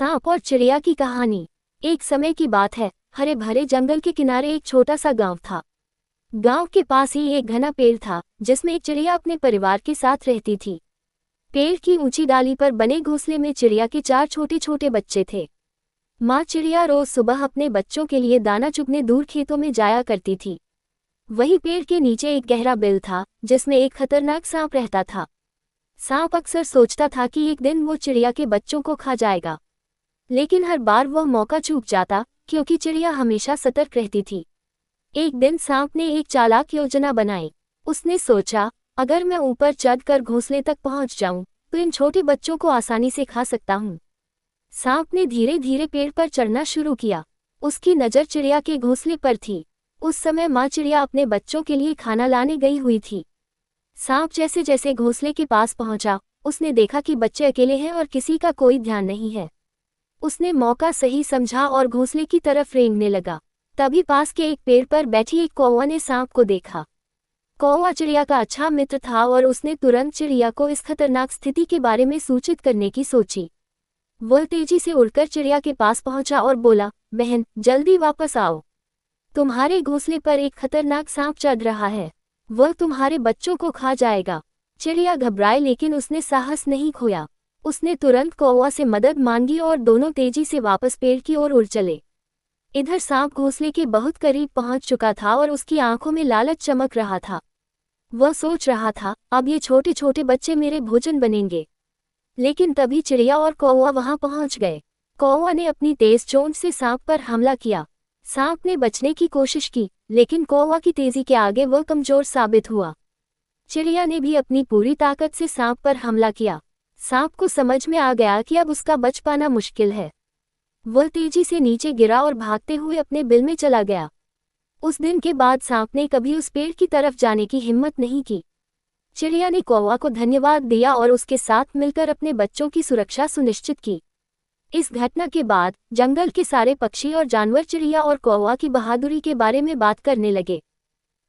सांप और चिड़िया की कहानी। एक समय की बात है, हरे भरे जंगल के किनारे एक छोटा सा गांव था। गांव के पास ही एक घना पेड़ था जिसमें एक चिड़िया अपने परिवार के साथ रहती थी। पेड़ की ऊंची डाली पर बने घोंसले में चिड़िया के 4 छोटे छोटे बच्चे थे। माँ चिड़िया रोज सुबह अपने बच्चों के लिए दाना चुगने दूर खेतों में जाया करती थी। वहीं पेड़ के नीचे एक गहरा बिल था जिसमें एक खतरनाक सांप रहता था। सांप अक्सर सोचता था कि एक दिन वो चिड़िया के बच्चों को खा जाएगा, लेकिन हर बार वह मौका चूक जाता क्योंकि चिड़िया हमेशा सतर्क रहती थी। एक दिन सांप ने एक चालाक योजना बनाई। उसने सोचा, अगर मैं ऊपर चढ़कर घोंसले तक पहुंच जाऊं तो इन छोटे बच्चों को आसानी से खा सकता हूं। सांप ने धीरे धीरे पेड़ पर चढ़ना शुरू किया। उसकी नज़र चिड़िया के घोंसले पर थी। उस समय माँ चिड़िया अपने बच्चों के लिए खाना लाने गई हुई थी। सांप जैसे जैसे घोंसले के पास पहुंचा, उसने देखा कि बच्चे अकेले हैं और किसी का कोई ध्यान नहीं है। उसने मौका सही समझा और घोंसले की तरफ रेंगने लगा। तभी पास के एक पेड़ पर बैठी एक कौवा ने सांप को देखा। कौवा चिड़िया का अच्छा मित्र था और उसने तुरंत चिड़िया को इस खतरनाक स्थिति के बारे में सूचित करने की सोची। वह तेजी से उड़कर चिड़िया के पास पहुंचा और बोला, बहन, जल्दी वापस आओ। तुम्हारे घोंसले पर एक खतरनाक सांप चढ़ रहा है। वह तुम्हारे बच्चों को खा जाएगा। चिड़िया घबराई लेकिन उसने साहस नहीं खोया। उसने तुरंत कौवा से मदद मांगी और दोनों तेजी से वापस पेड़ की ओर उड़ चले। इधर सांप घोंसले के बहुत करीब पहुंच चुका था और उसकी आंखों में लालच चमक रहा था। वह सोच रहा था, अब ये छोटे छोटे बच्चे मेरे भोजन बनेंगे। लेकिन तभी चिड़िया और कौवा वहां पहुंच गए। कौवा ने अपनी तेज चोंच से सांप पर हमला किया। सांप ने बचने की कोशिश की, लेकिन कौवा की तेजी के आगे वह कमजोर साबित हुआ। चिड़िया ने भी अपनी पूरी ताकत से सांप पर हमला किया। सांप को समझ में आ गया कि अब उसका बच पाना मुश्किल है। वह तेजी से नीचे गिरा और भागते हुए अपने बिल में चला गया। उस दिन के बाद सांप ने कभी उस पेड़ की तरफ जाने की हिम्मत नहीं की। चिड़िया ने कौवा को धन्यवाद दिया और उसके साथ मिलकर अपने बच्चों की सुरक्षा सुनिश्चित की। इस घटना के बाद जंगल के सारे पक्षी और जानवर चिड़िया और कौवा की बहादुरी के बारे में बात करने लगे।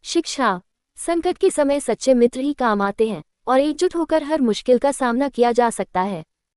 शिक्षा। संकट के समय सच्चे मित्र ही काम आते हैं और एकजुट होकर हर मुश्किल का सामना किया जा सकता है।